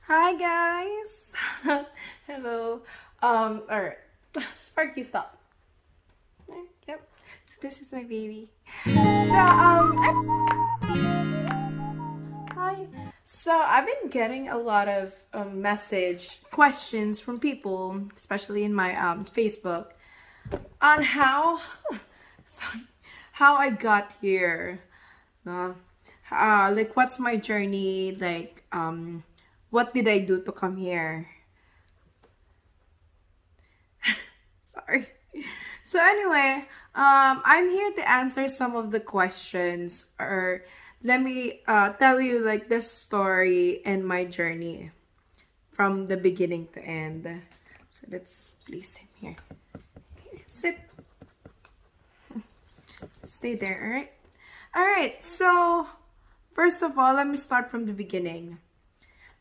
Hi guys. Hello. Alright. Sparky, stop. Yep. So this is my baby. Hi. So I've been getting a lot of message questions from people, especially in my Facebook, on sorry, how I got here. No. Like what's my journey? Like what did I do to come here? Sorry. So anyway, I'm here to answer some of the questions, or let me tell you like this story and my journey from the beginning to end. So let's please sit here. Sit. Stay there, all right? All right. So first of all, let me start from the beginning.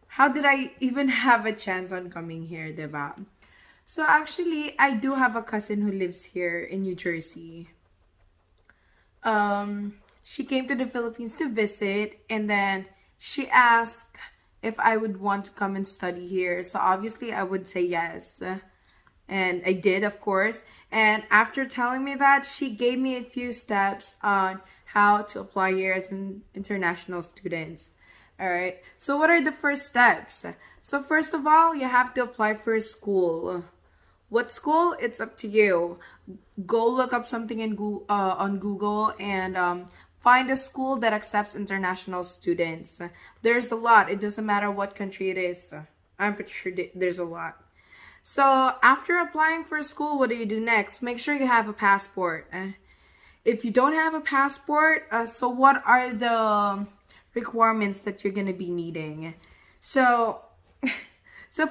How did I even have a chance on coming here, diba? So actually, I do have a cousin who lives here in New Jersey. She came to the Philippines to visit, and then she asked if I would want to come and study here. So obviously, I would say yes. And I did, of course. And after telling me that, she gave me a few steps on how to apply here as an international student. All right. So what are the first steps? So first of all, you have to apply for a school. What school? It's up to you. Go look up something on Google and find a school that accepts international students. There's a lot. It doesn't matter what country it is. I'm pretty sure there's a lot. So after applying for school, what do you do next? Make sure you have a passport. If you don't have a passport, so what are the requirements that you're going to be needing? So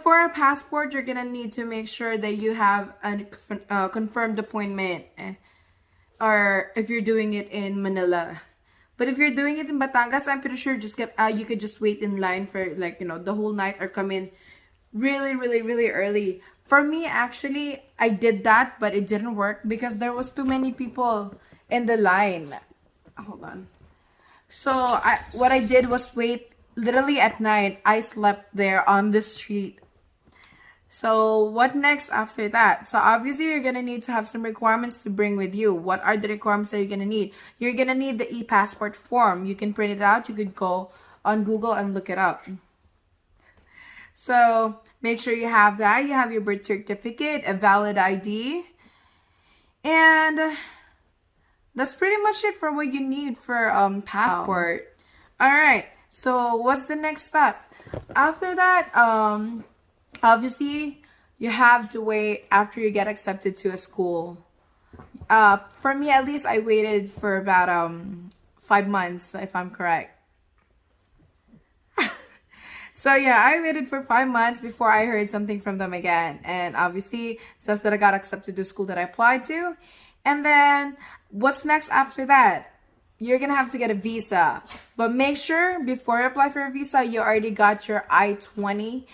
for a passport, you're going to need to make sure that you have a confirmed appointment, or if you're doing it in Manila. But if you're doing it in Batangas, I'm pretty sure you could just wait in line for the whole night, or come in really early. For me, actually, I did that, but it didn't work because there was too many people in the line. Hold on. So what I did was wait literally at night. I slept there on the street. So what next after that? So obviously you're gonna need to have some requirements to bring with you. What are the requirements that you're gonna need? You're gonna need the e-passport form. You can print it out. You could go on Google and look it up. So make sure you have that. You have your birth certificate, a valid ID, and that's pretty much it for what you need for passport. All right. So what's the next step? After that, obviously you have to wait after you get accepted to a school. For me, at least, I waited for about 5 months, if I'm correct. So yeah, I waited for 5 months before I heard something from them again. And obviously, it says that I got accepted to school that I applied to. And then what's next after that? You're going to have to get a visa. But make sure before you apply for a visa, you already got your I-20,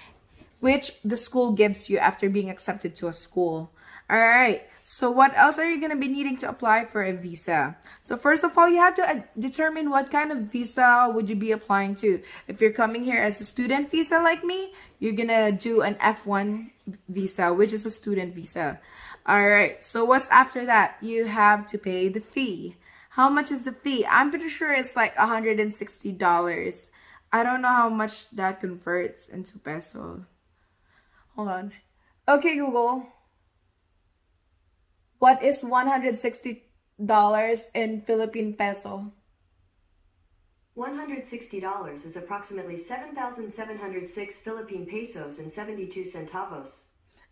which the school gives you after being accepted to a school. All right. So what else are you going to be needing to apply for a visa? So first of all, you have to determine what kind of visa would you be applying to. If you're coming here as a student visa like me, you're going to do an F1 visa, which is a student visa. All right. So what's after that? You have to pay the fee. How much is the fee? I'm pretty sure it's like $160. I don't know how much that converts into peso. Hold on. Okay, Google. What is $160 in Philippine peso? $160 is approximately 7,706 Philippine pesos and 72 centavos.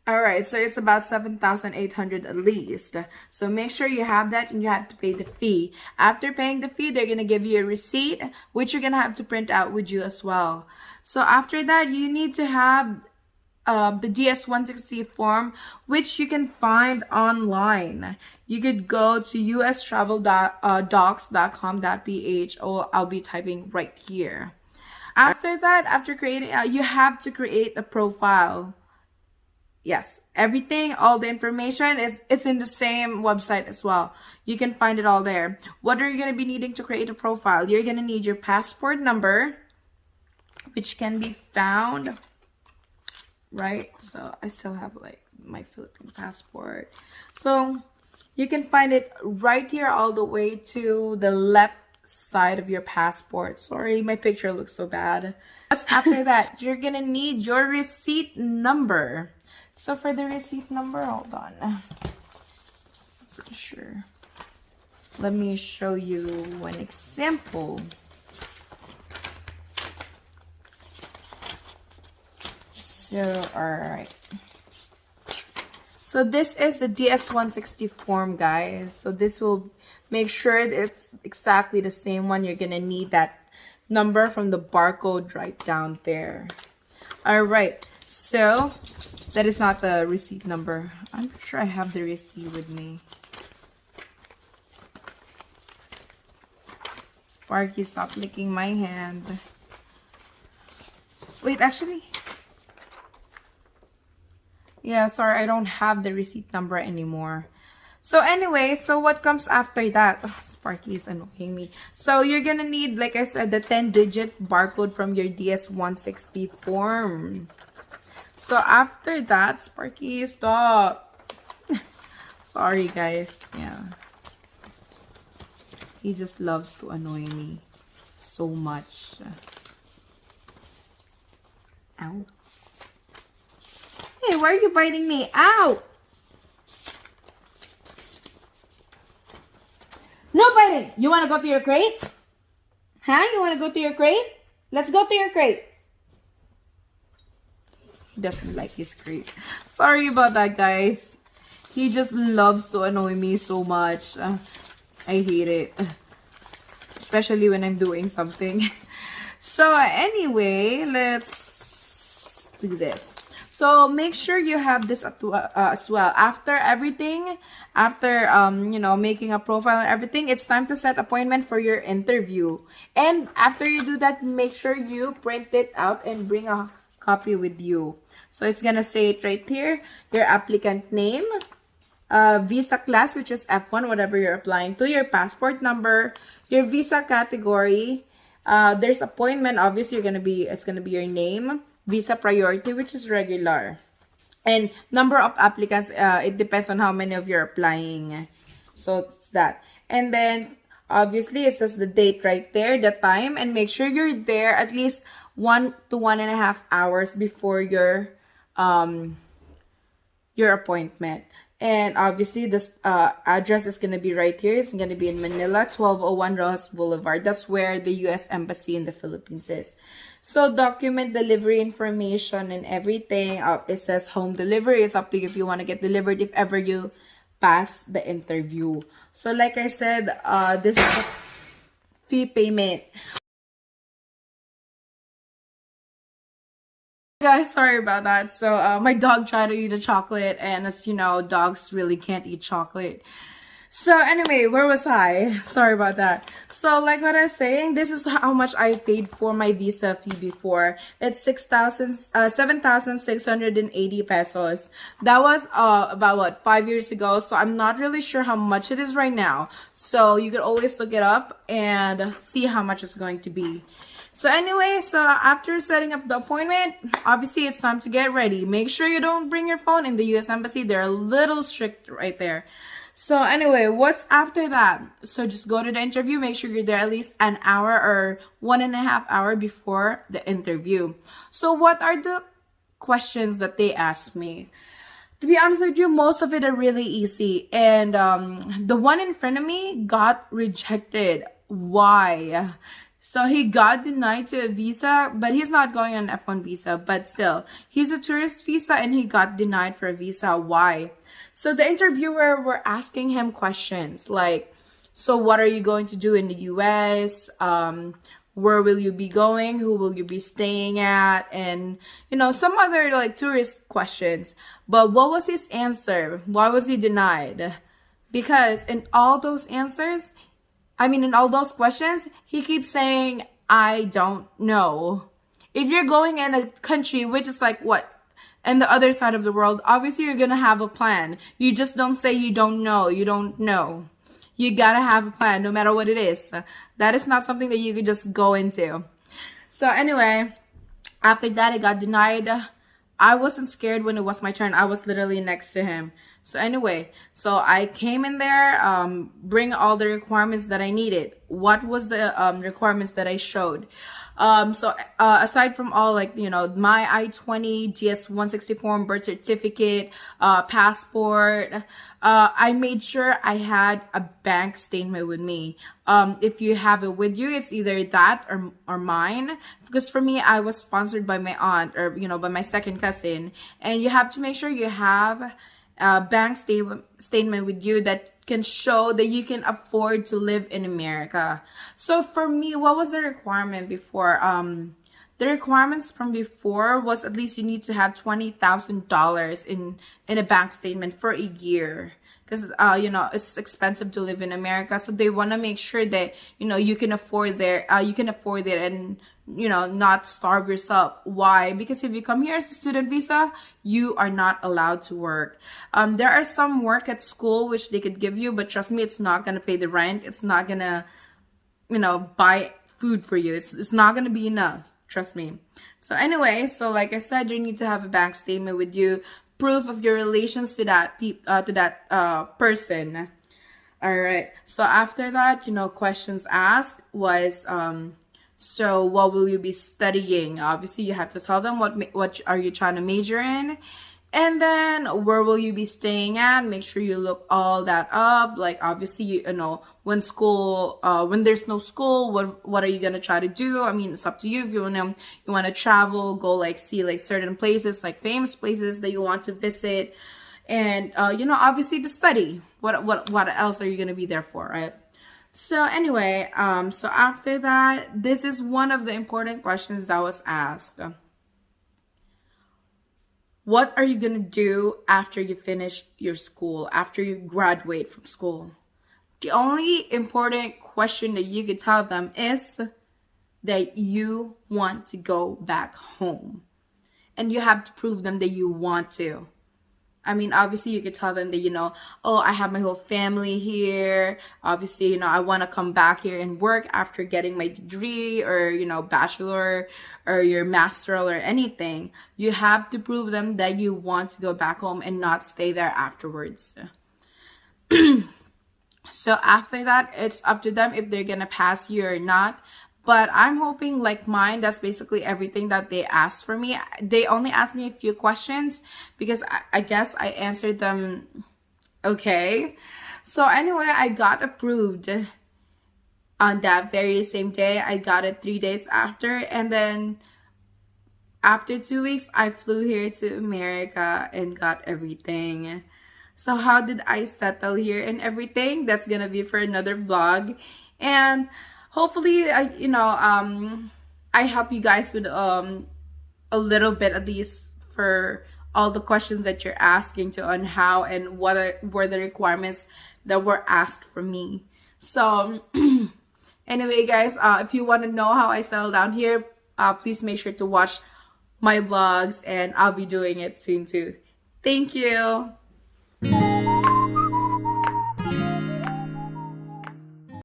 All right, so it's about 7,800 at least. So make sure you have that, and you have to pay the fee. After paying the fee, they're going to give you a receipt, which you're going to have to print out with you as well. So after that, you need to have the DS-160 form, which you can find online. You could go to ustraveldocs.com.ph, or I'll be typing right here. After that, after creating, you have to create a profile. Yes, everything, all the information it's in the same website as well. You can find it all there. What are you going to be needing to create a profile? You're going to need your passport number, which can be found right? So I still have like my Philippine passport. So you can find it right here all the way to the left side of your passport. Sorry, my picture looks so bad. After that, you're gonna need your receipt number. So for the receipt number, hold on. Pretty sure. Let me show you one example. So, alright. So this is the DS-160 form, guys. So this will make sure that it's exactly the same one. You're gonna need that number from the barcode right down there. Alright, so that is not the receipt number. I'm sure I have the receipt with me. Sparky, stop licking my hand. Wait, actually. Yeah, sorry, I don't have the receipt number anymore. So anyway, so what comes after that? Oh, Sparky is annoying me. So you're gonna need, like I said, the 10-digit barcode from your DS-160 form. So after that, Sparky, stop. Sorry, guys. Yeah. He just loves to annoy me so much. Ow. Hey, why are you biting me? Ow! No biting! You want to go to your crate? Huh? You want to go to your crate? Let's go to your crate. He doesn't like his crate. Sorry about that, guys. He just loves to annoy me so much. I hate it. Especially when I'm doing something. So anyway, let's do this. So make sure you have this as well. After everything, after you know, making a profile and everything, it's time to set appointment for your interview. And after you do that, make sure you print it out and bring a copy with you. So it's gonna say it right here, your applicant name, visa class, which is F1, whatever you're applying to, your passport number, your visa category. There's appointment, obviously it's gonna be your name, visa priority, which is regular, and number of applicants. It depends on how many of you're applying. So it's that. And then obviously it says the date right there, the time, and make sure you're there at least 1 to 1.5 hours before your appointment. And obviously this address is going to be right here. It's going to be in Manila, 1201 Rojas Boulevard. That's where the U.S. Embassy in the Philippines is. So document delivery information and everything. It says home delivery. It's up to you if you want to get delivered if ever you pass the interview. So like I said, this is a fee payment. Guys, sorry about that. So my dog tried to eat a chocolate, and as you know, dogs really can't eat chocolate. So anyway, where was I? Sorry about that. So like what I was saying, this is how much I paid for my visa fee before. It's 7,680 pesos. That was about what, 5 years ago. So I'm not really sure how much it is right now. So you could always look it up and see how much it's going to be. So anyway, so after setting up the appointment, obviously it's time to get ready. Make sure you don't bring your phone in the U.S. Embassy. They're a little strict right there. So anyway, what's after that? So just go to the interview. Make sure you're there at least an hour or 1.5 hours before the interview. So what are the questions that they asked me? To be honest with you, most of it are really easy. And the one in front of me got rejected. Why? So he got denied to a visa, but he's not going on F1 visa, but still, he's a tourist visa and he got denied for a visa. Why? So the interviewer were asking him questions like, so what are you going to do in the US? Where will you be going? Who will you be staying at? And, you know, some other like tourist questions. But what was his answer? Why was he denied? Because in all those answers, in all those questions, he keeps saying, I don't know. If you're going in a country which is like what? And the other side of the world, obviously you're going to have a plan. You just don't say you don't know. You don't know. You got to have a plan no matter what it is. That is not something that you could just go into. So anyway, after that, I got denied I wasn't scared when it was my turn. I was literally next to him. So anyway, so I came in there, bring all the requirements that I needed. What was the requirements that I showed? Aside from all, like, my I-20, DS-160 form, birth certificate, passport, I made sure I had a bank statement with me. If you have it with you, it's either that or mine. Because for me, I was sponsored by my aunt, or, by my second cousin. And you have to make sure you have a bank statement with you that can show that you can afford to live in America. So for me, what was the requirement before? The requirements from before was at least you need to have $20,000 in a bank statement for a year, because it's expensive to live in America. So they want to make sure that you can afford it, and not starve yourself. Why? Because if you come here as a student visa, you are not allowed to work. There are some work at school which they could give you, but trust me, it's not gonna pay the rent. It's not gonna buy food for you. It's not gonna be enough. Trust me. So anyway, so like I said, you need to have a bank statement with you, proof of your relations to that person. All right. So after that, questions asked was, so what will you be studying? Obviously, you have to tell them what are you trying to major in. And then where will you be staying at? Make sure you look all that up. Like, obviously, when there's no school, what are you gonna try to do? I mean, it's up to you. If you wanna travel, go like see like certain places, like famous places that you want to visit, and obviously to study. What else are you gonna be there for, right? So anyway, so after that, this is one of the important questions that was asked. What are you going to do after you finish your school, after you graduate from school? The only important question that you could tell them is that you want to go back home. And you have to prove them that you want to. I mean, obviously, you could tell them that, oh, I have my whole family here. Obviously, I want to come back here and work after getting my degree, or, bachelor or your master or anything. You have to prove them that you want to go back home and not stay there afterwards. So after that, it's up to them if they're going to pass you or not. But I'm hoping, like mine, that's basically everything that they asked for me. They only asked me a few questions because I guess I answered them okay. So anyway, I got approved on that very same day. I got it 3 days after. And then after 2 weeks, I flew here to America and got everything. So how did I settle here and everything? That's gonna be for another vlog. And hopefully, I help you guys with a little bit, at least, for all the questions that you're asking on how and what were the requirements that were asked from me. So anyway, guys, if you want to know how I settle down here, please make sure to watch my vlogs, and I'll be doing it soon too. Thank you.